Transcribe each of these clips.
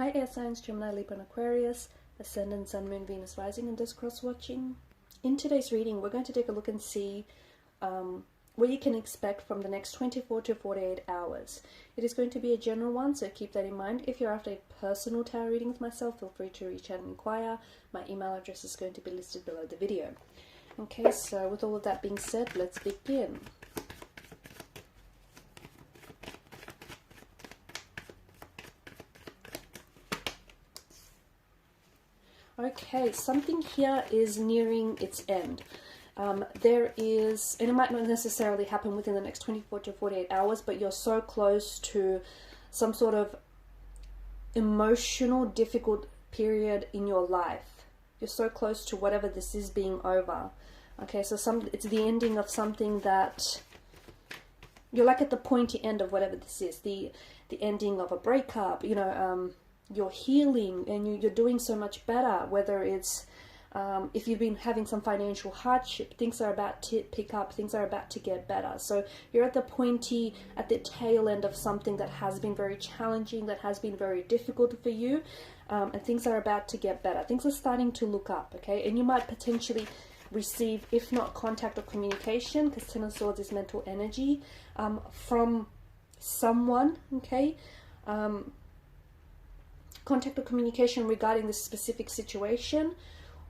Hi air signs, Gemini, Libra and Aquarius, Ascendant, Sun, Moon, Venus, Rising, and those cross-watching. In today's reading, we're going to take a look and see what you can expect from the next 24 to 48 hours. It is going to be a general one, so keep that in mind. If you're after a personal tarot reading with myself, feel free to reach out and inquire. My email address is going to be listed below the video. Okay, so with all of that being said, let's begin. Okay, something here is nearing its end. There is, and it might not necessarily happen within the next 24 to 48 hours, but you're so close to some sort of emotional, difficult period in your life. You're so close to whatever this is being over. Okay, so it's the ending of something that you're like at the pointy end of whatever this is. The ending of a breakup, you know, you're healing and you're doing so much better, whether it's if you've been having some financial hardship, things are about to pick up, things are about to get better. So you're at the tail end of something that has been very challenging, that has been very difficult for you, and things are about to get better. Things are starting to look up, okay? And you might potentially receive, if not contact or communication, because Ten of Swords is mental energy, from someone, okay? Contact or communication regarding this specific situation,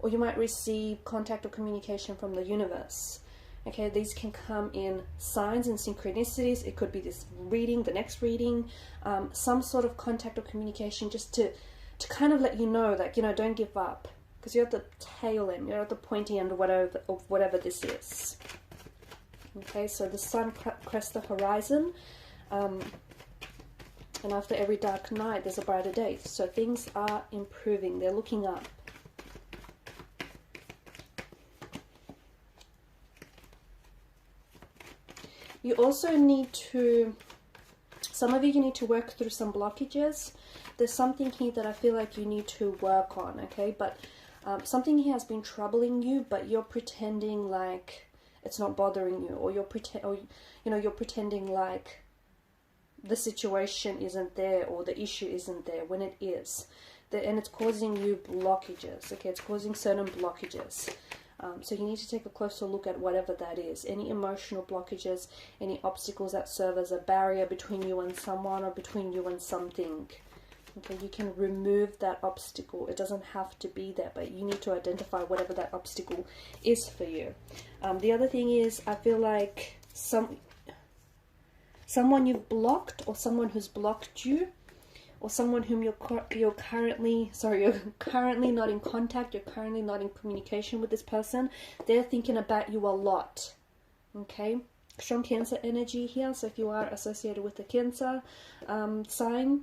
or you might receive contact or communication from the universe. Okay, these can come in signs and synchronicities. It could be this reading, the next reading, some sort of contact or communication just to kind of let you know, like, you know, don't give up, because you're at the tail end, you're at the pointy end of whatever this is. Okay, so the sun crests the horizon. And after every dark night, there's a brighter day. So things are improving. They're looking up. You also need to, some of you need to work through some blockages. There's something here that I feel like you need to work on, okay? But something here has been troubling you, but you're pretending like it's not bothering you, or you're pretending like the situation isn't there, or the issue isn't there, when it is. And it's causing you blockages, okay? It's causing certain blockages. So you need to take a closer look at whatever that is. Any emotional blockages, any obstacles that serve as a barrier between you and someone, or between you and something. Okay, you can remove that obstacle. It doesn't have to be there, but you need to identify whatever that obstacle is for you. The other thing is, I feel like someone you've blocked, or someone who's blocked you, or someone whom you're currently not in contact, you're currently not in communication with this person. They're thinking about you a lot. Okay, strong Cancer energy here. So if you are associated with the Cancer sign,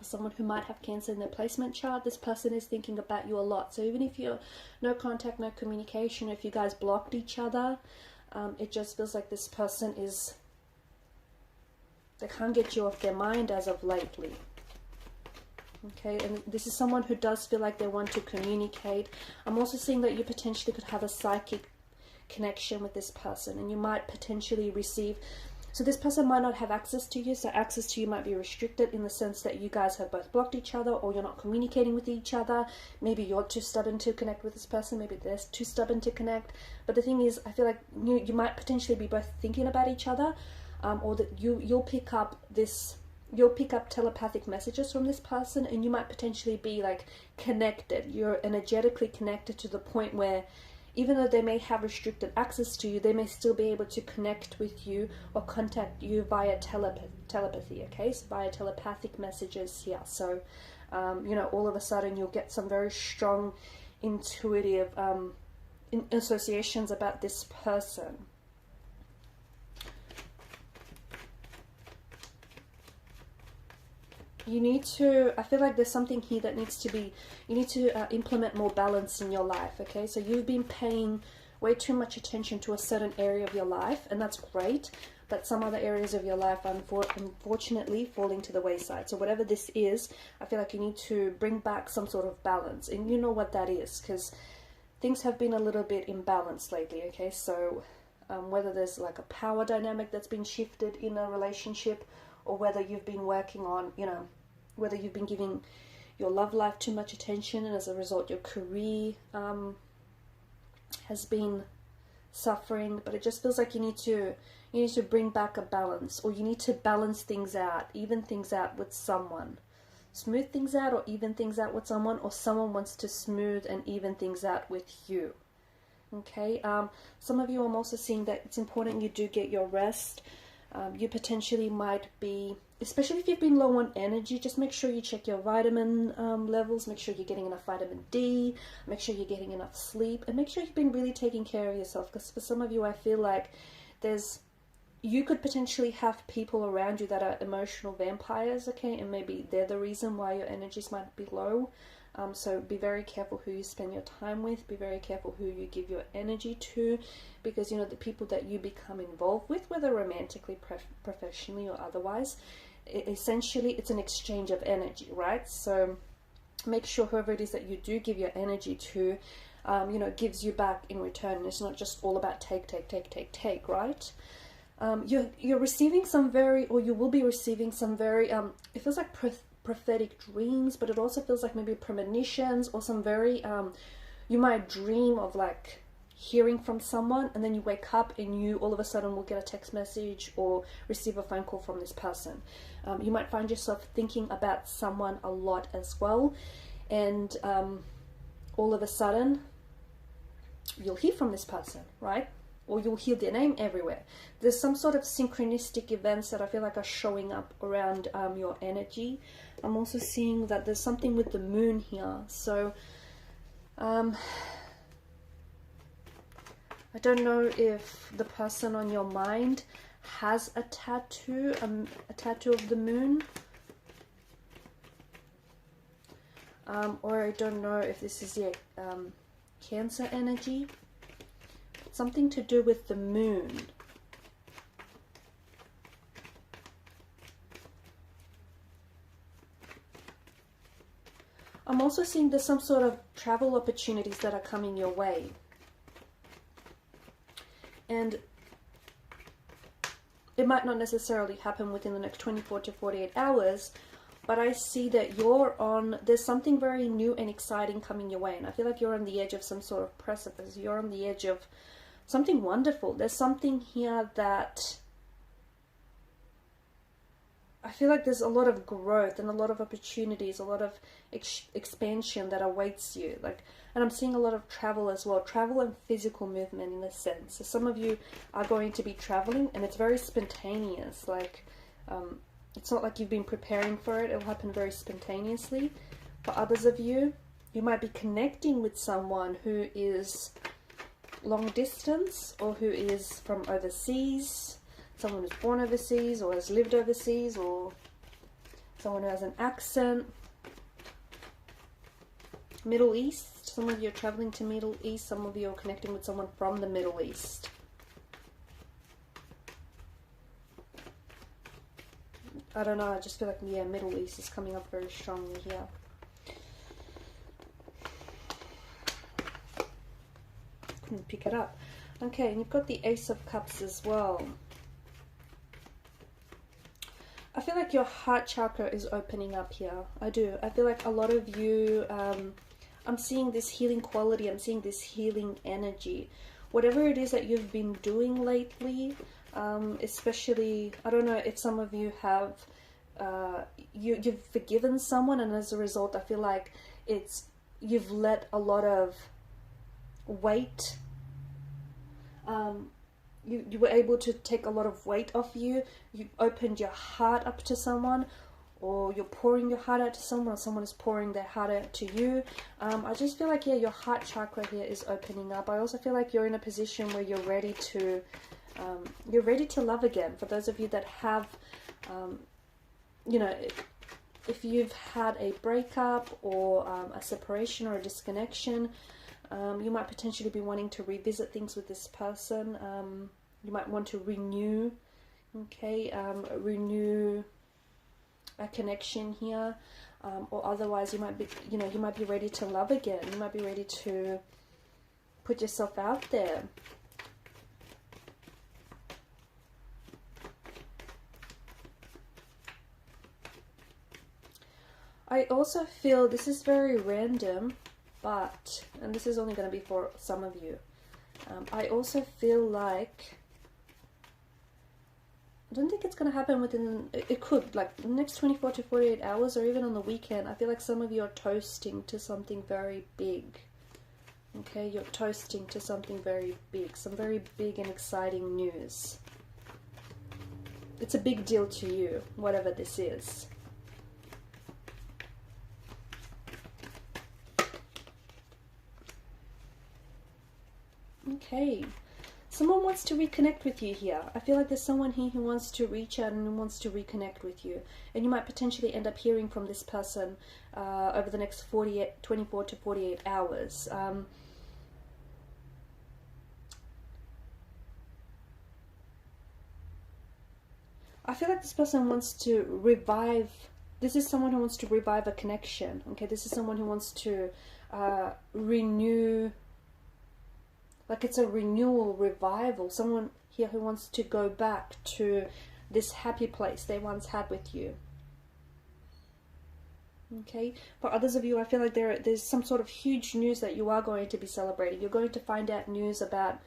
someone who might have Cancer in their placement chart, this person is thinking about you a lot. So even if you're no contact, no communication, if you guys blocked each other, it just feels like this person is, they can't get you off their mind as of lately. Okay, and this is someone who does feel like they want to communicate. I'm also seeing that you potentially could have a psychic connection with this person, and you might potentially receive, so this person might not have access to you, so access to you might be restricted in the sense that you guys have both blocked each other, or you're not communicating with each other. Maybe you're too stubborn to connect with this person, maybe they're too stubborn to connect. But the thing is, I feel like you might potentially be both thinking about each other, or that you'll pick up telepathic messages from this person, and you might potentially be like connected. You're energetically connected to the point where even though they may have restricted access to you, they may still be able to connect with you or contact you via telepathy, okay? So via telepathic messages here. So, you know, all of a sudden you'll get some very strong intuitive associations about this person. You need to, I feel like there's something here that needs to be, you need to implement more balance in your life, okay? So you've been paying way too much attention to a certain area of your life, and that's great, but some other areas of your life are unfortunately falling to the wayside. So whatever this is, I feel like you need to bring back some sort of balance, and you know what that is, because things have been a little bit imbalanced lately, okay? So whether there's like a power dynamic that's been shifted in a relationship, or whether you've been working on, you know, whether you've been giving your love life too much attention, and as a result your career has been suffering. But it just feels like you need to bring back a balance, or you need to balance things out, even things out with someone. Smooth things out or even things out with someone, or someone wants to smooth and even things out with you. Okay, some of you, I'm also seeing that it's important you do get your rest. You potentially might be, especially if you've been low on energy, just make sure you check your vitamin levels, make sure you're getting enough vitamin D, make sure you're getting enough sleep, and make sure you've been really taking care of yourself. Because for some of you, I feel like you could potentially have people around you that are emotional vampires, okay, and maybe they're the reason why your energies might be low. So be very careful who you spend your time with, be very careful who you give your energy to, because, you know, the people that you become involved with, whether romantically, professionally, or otherwise, essentially it's an exchange of energy, right? So make sure whoever it is that you do give your energy to, you know, gives you back in return. It's not just all about take, right? You're receiving some very, or you will be receiving some very, it feels like prophetic dreams, but it also feels like maybe premonitions, or some very, you might dream of like hearing from someone, and then you wake up and you all of a sudden will get a text message or receive a phone call from this person. You might find yourself thinking about someone a lot as well, and all of a sudden you'll hear from this person, right? Or you'll hear their name everywhere. There's some sort of synchronistic events that I feel like are showing up around your energy. I'm also seeing that there's something with the moon here. So I don't know if the person on your mind has a tattoo of the moon. Or I don't know if this is your Cancer energy. Something to do with the moon. I'm also seeing there's some sort of travel opportunities that are coming your way. And it might not necessarily happen within the next 24 to 48 hours, but I see that there's something very new and exciting coming your way. And I feel like you're on the edge of some sort of precipice. You're on the edge of something wonderful. There's something here that I feel like there's a lot of growth and a lot of opportunities, a lot of expansion that awaits you. And I'm seeing a lot of travel as well, travel and physical movement in a sense. So some of you are going to be traveling, and it's very spontaneous. It's not like you've been preparing for it. It'll happen very spontaneously. For others of you, you might be connecting with someone who is long distance, or who is from overseas, someone who's born overseas or has lived overseas, or someone who has an accent. Middle East, some of you are traveling to Middle East, some of you are connecting with someone from the Middle East. I don't know, I just feel like, yeah, Middle East is coming up very strongly here. Couldn't pick it up. Okay, and you've got the Ace of Cups as well. I feel like your heart chakra is opening up here. I do. I feel like a lot of you, I'm seeing this healing quality. I'm seeing this healing energy. Whatever it is that you've been doing lately, especially, I don't know if some of you have, you've forgiven someone, and as a result, I feel like you've let a lot of weight, you were able to take a lot of weight off you. You opened your heart up to someone, or you're pouring your heart out to someone, or someone is pouring their heart out to you. I just feel like, yeah, your heart chakra here is opening up. I also feel like you're in a position where you're ready to love again. For those of you that have, you know, if you've had a breakup or a separation or a disconnection, you might potentially be wanting to revisit things with this person. You might want to renew, renew a connection here, or otherwise you might be, you might be ready to love again. You might be ready to put yourself out there. I also feel, this is very random, but, and this is only going to be for some of you, I also feel like, I don't think it's going to happen within, it could, like, the next 24 to 48 hours, or even on the weekend. I feel like some of you are toasting to something very big. Okay, you're toasting to something very big, some very big and exciting news. It's a big deal to you, whatever this is. Okay, someone wants to reconnect with you here. I feel like there's someone here who wants to reach out and wants to reconnect with you. And you might potentially end up hearing from this person over the next 24 to 48 hours. I feel like this person wants to revive, this is someone who wants to revive a connection, okay? This is someone who wants to renew, like it's a renewal, revival. Someone here who wants to go back to this happy place they once had with you. Okay, for others of you, I feel like there's some sort of huge news that you are going to be celebrating. You're going to find out news about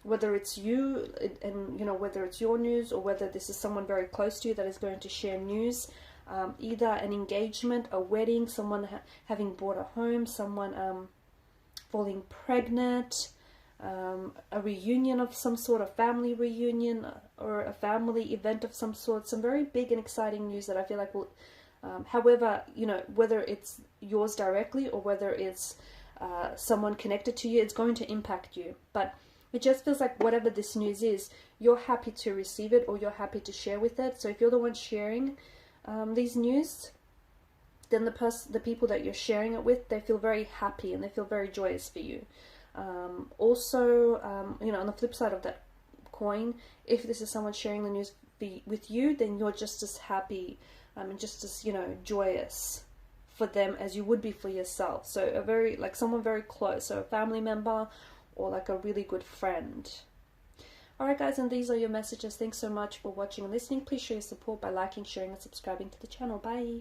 whether it's you, and you know, whether it's your news, or whether this is someone very close to you that is going to share news. Either an engagement, a wedding, someone having bought a home, someone falling pregnant, a reunion of some sort, a family reunion, or a family event of some sort. Some very big and exciting news that I feel like will, however, you know, whether it's yours directly or whether it's someone connected to you, it's going to impact you. But it just feels like whatever this news is, you're happy to receive it, or you're happy to share with it. So if you're the one sharing these news, then the people that you're sharing it with, they feel very happy and they feel very joyous for you. Also, you know, on the flip side of that coin, if this is someone sharing the news with you, then you're just as happy and just as, you know, joyous for them as you would be for yourself. So a very, like someone very close, so a family member, or like a really good friend. Alright guys, and these are your messages. Thanks so much for watching and listening. Please show your support by liking, sharing and subscribing to the channel. Bye!